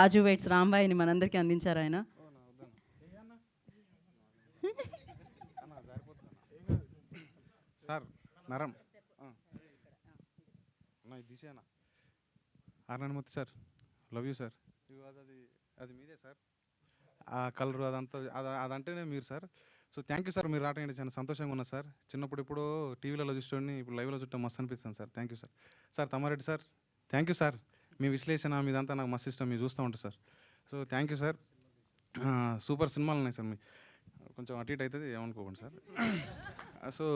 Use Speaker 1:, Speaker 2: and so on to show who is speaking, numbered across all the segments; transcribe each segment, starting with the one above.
Speaker 1: రాజు weights రాంబాయిని మనందరికీ అందించారు ఆయన.
Speaker 2: సార్ నరం దిశేనా ఆర్నమూర్తి సార్, లవ్ యూ సార్. అది మీదే సార్, ఆ కలరు అదంతా అదంటేనే మీరు sir. So thank you sir, మీరు రావటం చాలా సంతోషంగా ఉన్నా సార్. చిన్నప్పుడు ఇప్పుడు టీవీలలో చూసుకొని ఇప్పుడు లైవ్లో చూడటం మస్తు అనిపిస్తుంది sir. Thank you sir. Sir Tammareddy sir, thank you sir. మీ విశ్లేషణ మీదంతా నాకు మస్తు ఇష్టం, మీరు చూస్తూ ఉంటారు sir. So thank you sir. Super సినిమాలు ఉన్నాయి సార్. మీ కొంచెం అటు ఇటు అవుతుంది ఏమనుకోకండి సార్. సో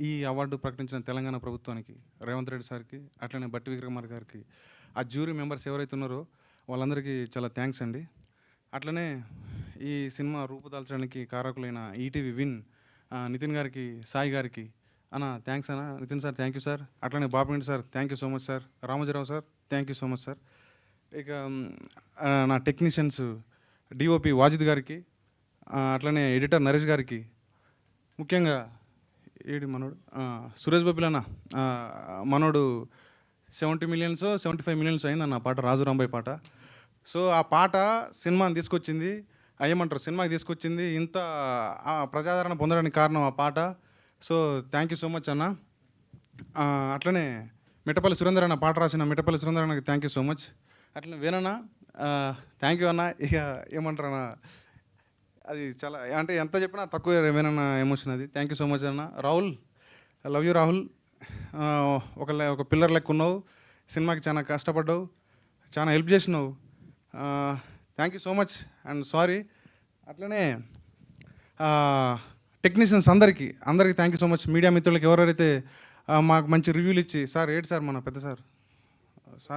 Speaker 2: ఈ అవార్డు ప్రకటించిన తెలంగాణ ప్రభుత్వానికి, రేవంత్ రెడ్డి సార్కి, అట్లనే బట్టి విక్రమార్ గారికి, ఆ జ్యూరీ మెంబర్స్ ఎవరైతే ఉన్నారో వాళ్ళందరికీ చాలా థ్యాంక్స్ అండి. అట్లనే ఈ సినిమా రూపుదాల్చడానికి కారకులైన ఈటీవీ విన్ నితిన్ గారికి, సాయి గారికి అన్న థ్యాంక్స్ అన్న. Nitin sir thank you sir. అట్లనే Bapireddy sir thank you so much sir. Ramoji Rao sir thank you so much sir. ఇక నా టెక్నీషియన్స్ డిఓపి వాజిద్ గారికి, అట్లనే ఎడిటర్ నరేష్ గారికి, ముఖ్యంగా ఏడి మనోడు సురేష్ బాబులన్న మనోడు 70 millions 75 millions అయిందన్న పాట, రాజు రాంబాయ్ పాట. సో ఆ పాట సినిమాని తీసుకొచ్చింది, ఏమంటారు సినిమాకి తీసుకొచ్చింది, ఇంత ప్రజాదరణ పొందడానికి కారణం ఆ పాట. So thank you so much అన్న. అట్లనే మిట్టపల్లి సురేందర్ అన్న పాట రాసిన మిట్టపల్లి సురేందర్ అన్నకి థ్యాంక్ యూ సో మచ్. అట్లనే వేనన్న థ్యాంక్ యూ అన్న. ఇక ఏమంటారు అన్న, అది చాలా అంటే ఎంత చెప్పినా తక్కువ వేనన్న ఎమోషన్ అది. థ్యాంక్ యూ సో మచ్ అన్న. Rahul, love you Rahul. ఒక పిల్లర్ లెక్క ఉన్నావు, సినిమాకి చాలా కష్టపడ్డావు, చాలా హెల్ప్ చేసినావు. Thank you so much and sorry. అట్లనే టెక్నీషియన్స్ అందరికీ thank you so much. Media మిత్రులకి ఎవరైతే మాకు మంచి రివ్యూలు ఇచ్చి, సార్ ఏంటి సార్ మన పెద్ద sir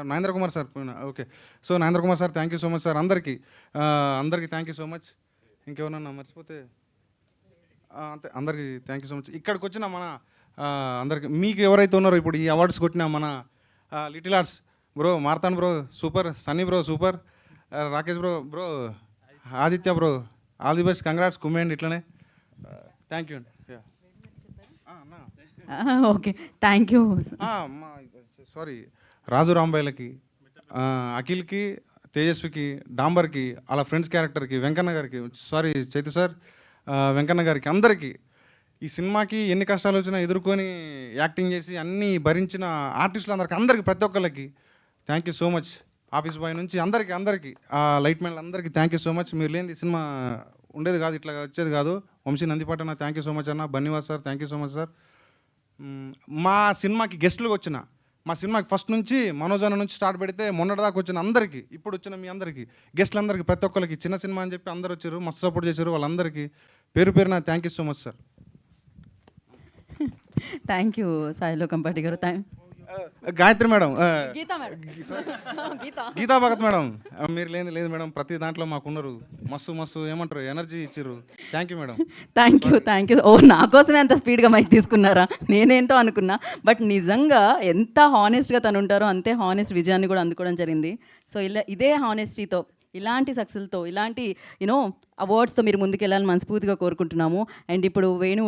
Speaker 2: Narendra Kumar sir, okay. So Narendra Kumar sir thank you so much sir. అందరికీ థ్యాంక్ యూ సో మచ్. ఇంకేమన్నా మర్చిపోతే అంతే, అందరికీ థ్యాంక్ యూ సో మచ్. ఇక్కడికి వచ్చిన మన అందరికి, మీకు ఎవరైతే ఉన్నారో ఇప్పుడు ఈ అవార్డ్స్ కొట్టిన మన లిటిల్ ఆర్ట్స్ బ్రో, మార్తాన్ bro super, Sunny bro super, Rakesh bro, Aditya bro all the best, congrats కుమేండ్. ఇట్లనే థ్యాంక్ యూ అండి.
Speaker 1: Okay thank you.
Speaker 2: Sorry, Raju రాంబాయిలకి, అఖిల్కి, తేజస్వికి, డాంబర్కి, అలా ఫ్రెండ్స్ క్యారెక్టర్కి, వెంకన్న గారికి, సారీ చైతు సార్, వెంకన్న గారికి, అందరికీ ఈ సినిమాకి ఎన్ని కష్టాలు వచ్చినా ఎదుర్కొని యాక్టింగ్ చేసి అన్నీ భరించిన ఆర్టిస్టులందరికీ, ప్రతి ఒక్కరికి thank you so much. Office boy నుంచి అందరికీ లైట్ మ్యాన్లు అందరికీ థ్యాంక్ యూ సో మచ్. మీరు లేని సినిమా ఉండేది కాదు, ఇట్లా వచ్చేది కాదు. వంశీ నందిపాట అన్న థ్యాంక్ యూ సో మచ్ అన్న. Bunny Vas sir thank you so much sir. మా సినిమాకి గెస్టులుగా వచ్చిన, మా సినిమాకి ఫస్ట్ నుంచి మనోజ్ అన్న నుంచి స్టార్ట్ పెడితే మొన్నటిదాకా వచ్చిన అందరికీ, ఇప్పుడు వచ్చిన మీ అందరికీ, గెస్టులందరికీ, ప్రతి ఒక్కరికి, చిన్న సినిమా అని చెప్పి అందరు వచ్చారు, మస్తు సపోర్ట్ చేశారు, వాళ్ళందరికీ పేరు పేరున thank you so much sir.
Speaker 1: Thank you సాయిలో కంపాటి గారు.
Speaker 2: గాయత్రి మేడం,
Speaker 1: గీతా
Speaker 2: భగత్ మేడం, మీరు లేదు మేడం, ప్రతి దాంట్లో మాకున్నారు, మస్తు ఏమంటారు ఎనర్జీ ఇచ్చిర్రు. Thank you madam.
Speaker 1: Thank you. ఓ నా కోసమే అంత స్పీడ్గా మైక్ తీసుకున్నారా, నేనేంటో అనుకున్నా. బట్ నిజంగా ఎంత హానెస్ట్గా తను ఉంటారో అంతే హానెస్ట్ విజయాన్ని కూడా అందుకోవడం జరిగింది. సో ఇదే హానెస్టీతో, ఇలాంటి సక్సెస్తో, ఇలాంటి అవార్డ్స్తో మీరు ముందుకెళ్ళాలని మనస్ఫూర్తిగా కోరుకుంటున్నాము. అండ్ ఇప్పుడు వేణు